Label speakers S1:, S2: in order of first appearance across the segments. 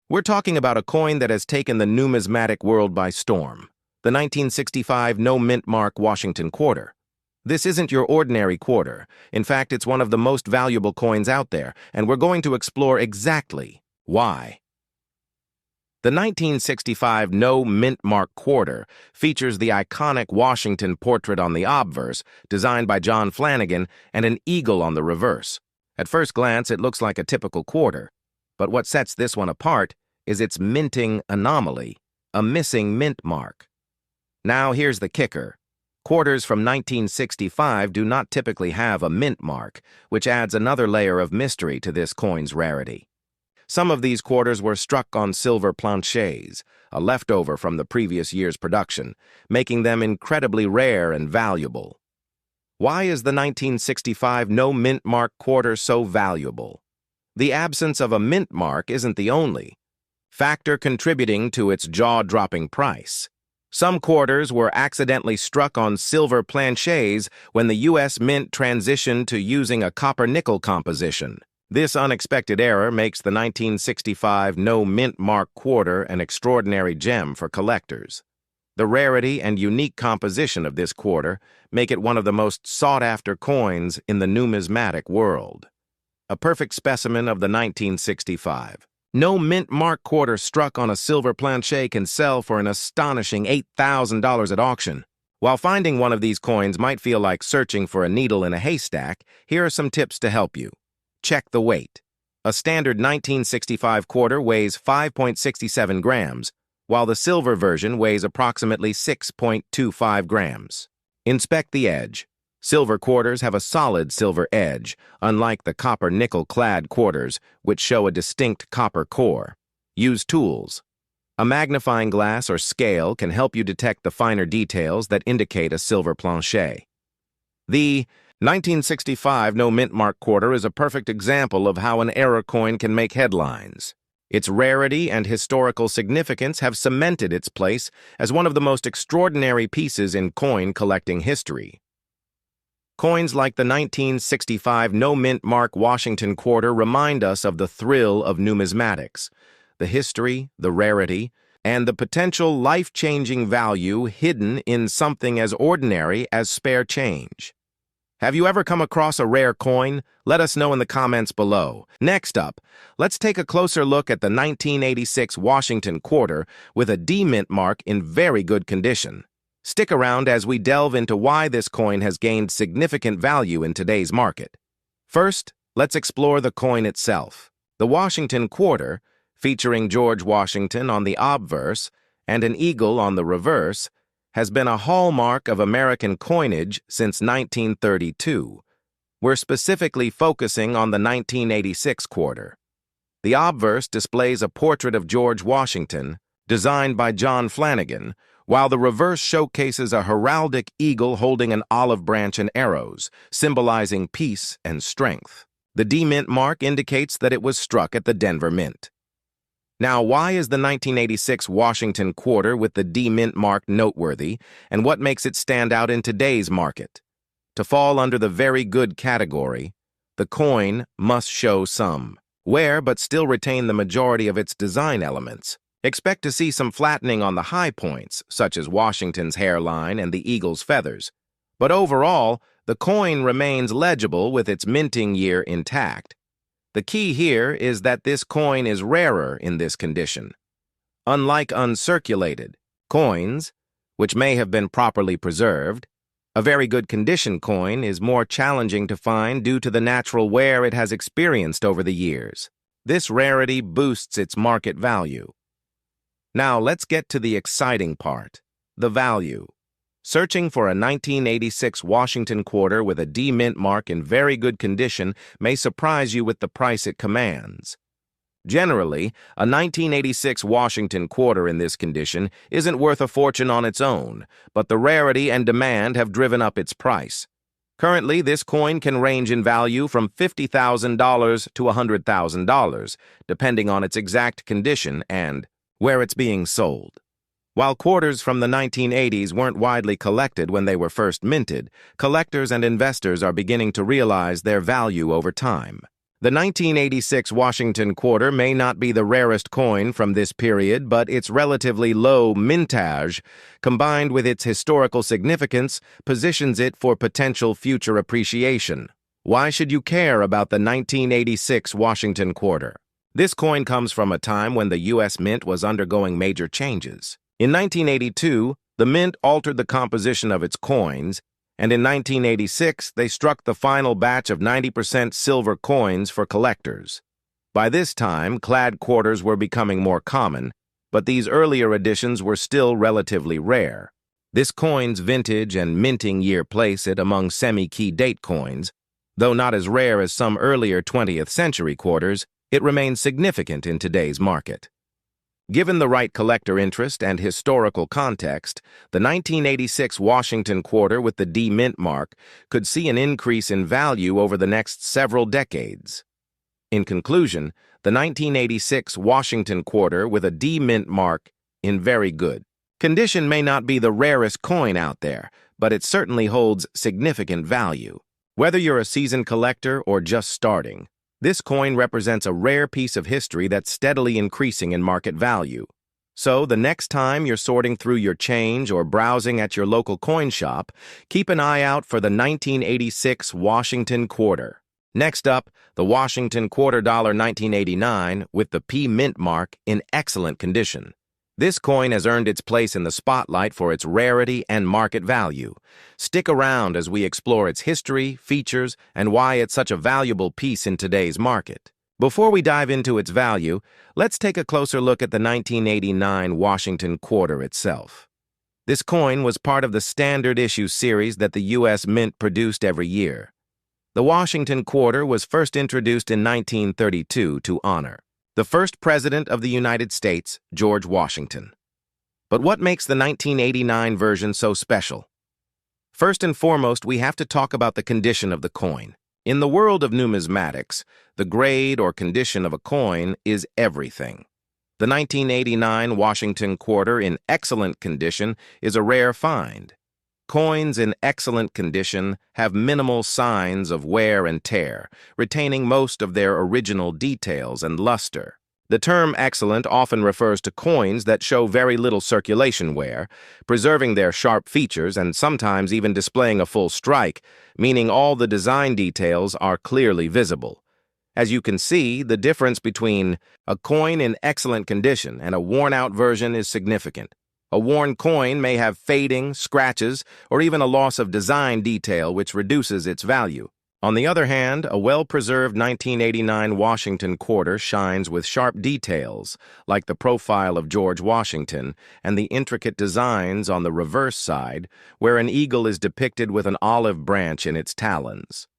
S1: We're talking about a coin that has taken the numismatic world by storm, the 1965 no-mint mark Washington quarter. This isn't your ordinary quarter. In fact, it's one of the most valuable coins out there, and we're going to explore exactly why. The 1965 no-mint mark quarter features the iconic Washington portrait on the obverse, designed by John Flanagan, and an eagle on the reverse. At first glance, it looks like a typical quarter, but what sets this one apart is its minting anomaly, a missing mint mark. Now here's the kicker. Quarters from 1965 do not typically have a mint mark, which adds another layer of mystery to this coin's rarity. Some of these quarters were struck on silver planchets, a leftover from the previous year's production, making them incredibly rare and valuable. Why is the 1965 no-mint mark quarter so valuable? The absence of a mint mark isn't the only factor contributing to its jaw-dropping price. Some quarters were accidentally struck on silver planchets when the U.S. Mint transitioned to using a copper-nickel composition. This unexpected error makes the 1965 no-mint mark quarter an extraordinary gem for collectors. The rarity and unique composition of this quarter make it one of the most sought-after coins in the numismatic world. A perfect specimen of the 1965 no-mint mark quarter struck on a silver planchet can sell for an astonishing $8,000 at auction. While finding one of these coins might feel like searching for a needle in a haystack, here are some tips to help you. Check the weight. A standard 1965 quarter weighs 5.67 grams, while the silver version weighs approximately 6.25 grams. Inspect the edge. Silver quarters have a solid silver edge, unlike the copper-nickel-clad quarters, which show a distinct copper core. Use tools. A magnifying glass or scale can help you detect the finer details that indicate a silver planchet. The 1965 no-mint mark quarter is a perfect example of how an error coin can make headlines. Its rarity and historical significance have cemented its place as one of the most extraordinary pieces in coin collecting history. Coins like the 1965 no-mint mark Washington quarter remind us of the thrill of numismatics, the history, the rarity, and the potential life-changing value hidden in something as ordinary as spare change. Have you ever come across a rare coin? Let us know in the comments below. Next up, let's take a closer look at the 1986 Washington quarter with a D-mint mark in very good condition. Stick around as we delve into why this coin has gained significant value in today's market. First, let's explore the coin itself. The Washington quarter, featuring George Washington on the obverse and an eagle on the reverse, has been a hallmark of American coinage since 1932. We're specifically focusing on the 1986 quarter. The obverse displays a portrait of George Washington, designed by John Flanagan, while the reverse showcases a heraldic eagle holding an olive branch and arrows, symbolizing peace and strength. The D-mint mark indicates that it was struck at the Denver Mint. Now, why is the 1986 Washington quarter with the D-mint mark noteworthy, and what makes it stand out in today's market? To fall under the very good category, the coin must show some wear but still retain the majority of its design elements. Expect to see some flattening on the high points, such as Washington's hairline and the eagle's feathers. But overall, the coin remains legible with its minting year intact. The key here is that this coin is rarer in this condition. Unlike uncirculated coins, which may have been properly preserved, a very good condition coin is more challenging to find due to the natural wear it has experienced over the years. This rarity boosts its market value. Now let's get to the exciting part, the value. Searching for a 1986 Washington quarter with a D-mint mark in very good condition may surprise you with the price it commands. Generally, a 1986 Washington quarter in this condition isn't worth a fortune on its own, but the rarity and demand have driven up its price. Currently, this coin can range in value from $50,000 to $100,000, depending on its exact condition and where it's being sold. While quarters from the 1980s weren't widely collected when they were first minted, collectors and investors are beginning to realize their value over time. The 1986 Washington quarter may not be the rarest coin from this period, but its relatively low mintage, combined with its historical significance, positions it for potential future appreciation. Why should you care about the 1986 Washington quarter? This coin comes from a time when the U.S. Mint was undergoing major changes. In 1982, the Mint altered the composition of its coins, and in 1986, they struck the final batch of 90% silver coins for collectors. By this time, clad quarters were becoming more common, but these earlier editions were still relatively rare. This coin's vintage and minting year place it among semi-key date coins. Though not as rare as some earlier 20th century quarters, it remains significant in today's market. Given the right collector interest and historical context, the 1986 Washington quarter with the D Mint mark could see an increase in value over the next several decades. In conclusion, the 1986 Washington quarter with a D Mint mark in very good condition may not be the rarest coin out there, but it certainly holds significant value. Whether you're a seasoned collector or just starting, this coin represents a rare piece of history that's steadily increasing in market value. So, the next time you're sorting through your change or browsing at your local coin shop, keep an eye out for the 1986 Washington quarter. Next up, the Washington quarter dollar 1989 with the P Mint mark in excellent condition. This coin has earned its place in the spotlight for its rarity and market value. Stick around as we explore its history, features, and why it's such a valuable piece in today's market. Before we dive into its value, let's take a closer look at the 1989 Washington quarter itself. This coin was part of the standard issue series that the U.S. Mint produced every year. The Washington quarter was first introduced in 1932 to honor the first president of the United States, George Washington. But what makes the 1989 version so special? First and foremost, we have to talk about the condition of the coin. In the world of numismatics, the grade or condition of a coin is everything. The 1989 Washington quarter in excellent condition is a rare find. Coins in excellent condition have minimal signs of wear and tear, retaining most of their original details and luster. The term excellent often refers to coins that show very little circulation wear, preserving their sharp features and sometimes even displaying a full strike, meaning all the design details are clearly visible. As you can see, the difference between a coin in excellent condition and a worn-out version is significant. A worn coin may have fading, scratches, or even a loss of design detail which reduces its value. On the other hand, a well-preserved 1989 Washington quarter shines with sharp details, like the profile of George Washington and the intricate designs on the reverse side, where an eagle is depicted with an olive branch in its talons.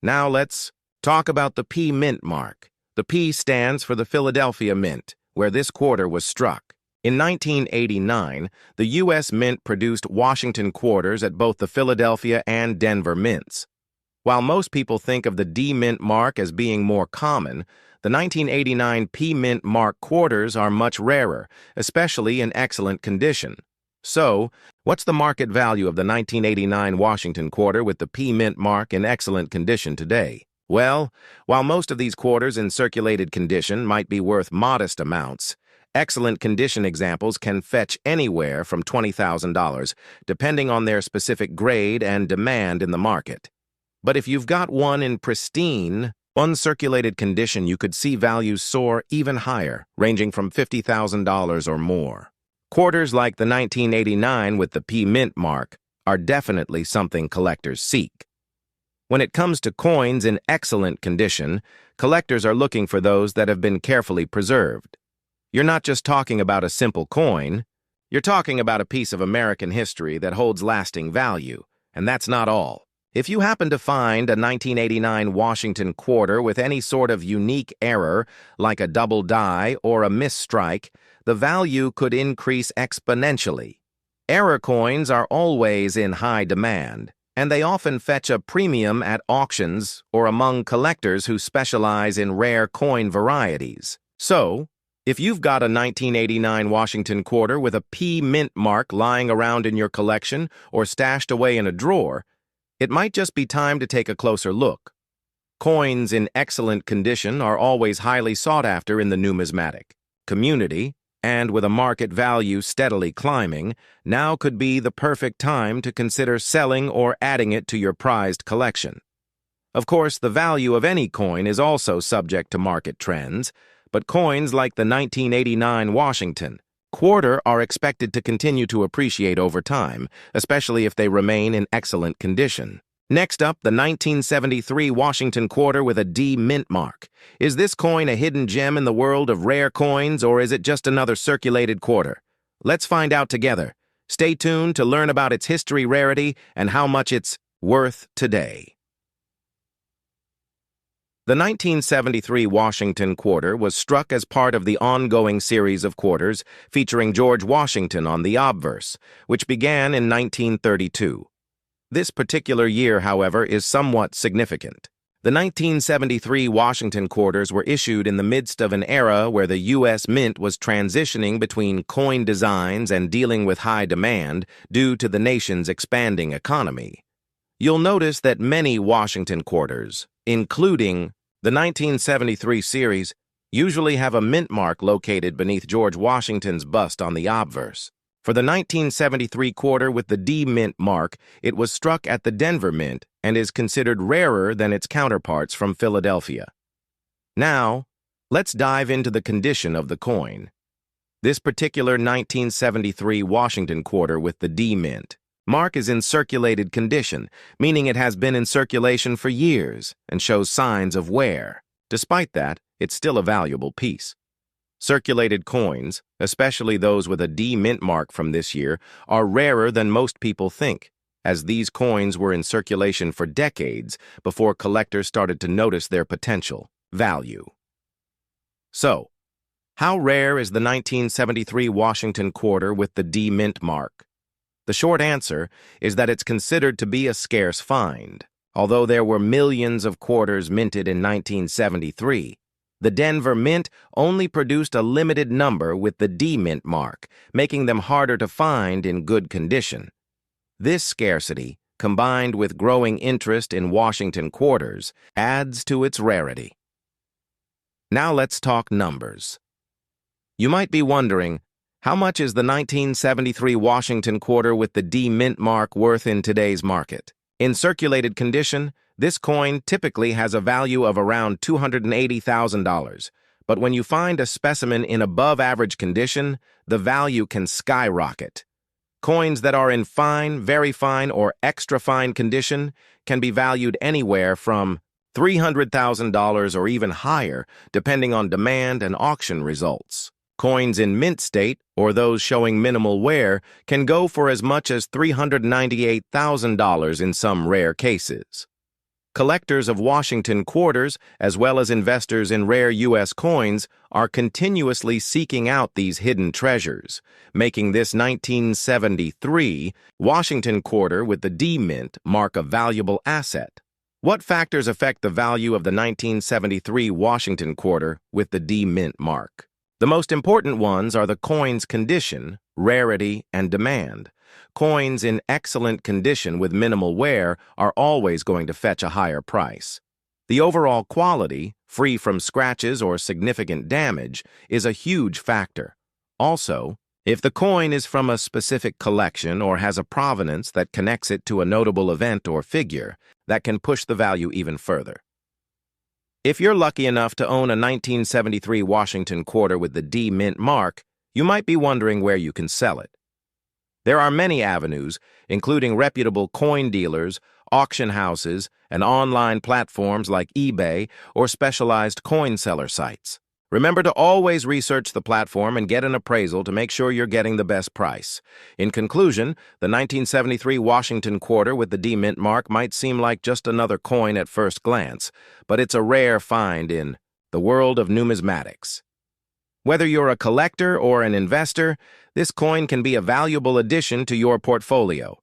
S1: Now let's talk about the P Mint mark. The P stands for the Philadelphia Mint, where this quarter was struck. In 1989, the U.S. Mint produced Washington quarters at both the Philadelphia and Denver mints. While most people think of the D Mint mark as being more common, the 1989 P Mint mark quarters are much rarer, especially in excellent condition. So, what's the market value of the 1989 Washington quarter with the P Mint mark in excellent condition today? Well, while most of these quarters in circulated condition might be worth modest amounts, excellent condition examples can fetch anywhere from $20,000, depending on their specific grade and demand in the market. But if you've got one in pristine, uncirculated condition, you could see values soar even higher, ranging from $50,000 or more. Quarters like the 1989 with the P Mint mark are definitely something collectors seek. When it comes to coins in excellent condition, collectors are looking for those that have been carefully preserved. You're not just talking about a simple coin, you're talking about a piece of American history that holds lasting value, and that's not all. If you happen to find a 1989 Washington quarter with any sort of unique error, like a double die or a misstrike, the value could increase exponentially. Error coins are always in high demand, and they often fetch a premium at auctions or among collectors who specialize in rare coin varieties. So, if you've got a 1989 Washington quarter with a P Mint mark lying around in your collection or stashed away in a drawer, it might just be time to take a closer look. Coins in excellent condition are always highly sought after in the numismatic community, and with a market value steadily climbing, now could be the perfect time to consider selling or adding it to your prized collection. Of course, the value of any coin is also subject to market trends, but coins like the 1989 Washington quarter are expected to continue to appreciate over time, especially if they remain in excellent condition. Next up, the 1973 Washington quarter with a D mint mark. Is this coin a hidden gem in the world of rare coins, or is it just another circulated quarter? Let's find out together. Stay tuned to learn about its history, rarity, and how much it's worth today. The 1973 Washington quarter was struck as part of the ongoing series of quarters featuring George Washington on the obverse, which began in 1932. This particular year, however, is somewhat significant. The 1973 Washington quarters were issued in the midst of an era where the U.S. Mint was transitioning between coin designs and dealing with high demand due to the nation's expanding economy. You'll notice that many Washington quarters, including the 1973 series, usually have a mint mark located beneath George Washington's bust on the obverse. For the 1973 quarter with the D mint mark, it was struck at the Denver Mint and is considered rarer than its counterparts from Philadelphia. Now, let's dive into the condition of the coin. This particular 1973 Washington quarter with the D mint mark is in circulated condition, meaning it has been in circulation for years and shows signs of wear. Despite that, it's still a valuable piece. Circulated coins, especially those with a D mint mark from this year, are rarer than most people think, as these coins were in circulation for decades before collectors started to notice their potential value. So, how rare is the 1973 Washington quarter with the D mint mark? The short answer is that it's considered to be a scarce find. Although there were millions of quarters minted in 1973, the Denver Mint only produced a limited number with the D mint mark, making them harder to find in good condition. This scarcity, combined with growing interest in Washington quarters, adds to its rarity. Now let's talk numbers. You might be wondering, how much is the 1973 Washington quarter with the D mint mark worth in today's market? In circulated condition, this coin typically has a value of around $280,000, but when you find a specimen in above-average condition, the value can skyrocket. Coins that are in fine, very fine, or extra-fine condition can be valued anywhere from $300,000 or even higher, depending on demand and auction results. Coins in mint state, or those showing minimal wear, can go for as much as $398,000 in some rare cases. Collectors of Washington quarters, as well as investors in rare U.S. coins, are continuously seeking out these hidden treasures, making this 1973 Washington quarter with the D mint mark a valuable asset. What factors affect the value of the 1973 Washington quarter with the D mint mark? The most important ones are the coin's condition, rarity, and demand. Coins in excellent condition with minimal wear are always going to fetch a higher price. The overall quality, free from scratches or significant damage, is a huge factor. Also, if the coin is from a specific collection or has a provenance that connects it to a notable event or figure, that can push the value even further. If you're lucky enough to own a 1973 Washington quarter with the D mint mark, you might be wondering where you can sell it. There are many avenues, including reputable coin dealers, auction houses, and online platforms like eBay or specialized coin seller sites. Remember to always research the platform and get an appraisal to make sure you're getting the best price. In conclusion, the 1973 Washington quarter with the D mint mark might seem like just another coin at first glance, but it's a rare find in the world of numismatics. Whether you're a collector or an investor, this coin can be a valuable addition to your portfolio.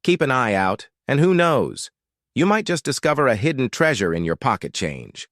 S1: Keep an eye out, and who knows, you might just discover a hidden treasure in your pocket change.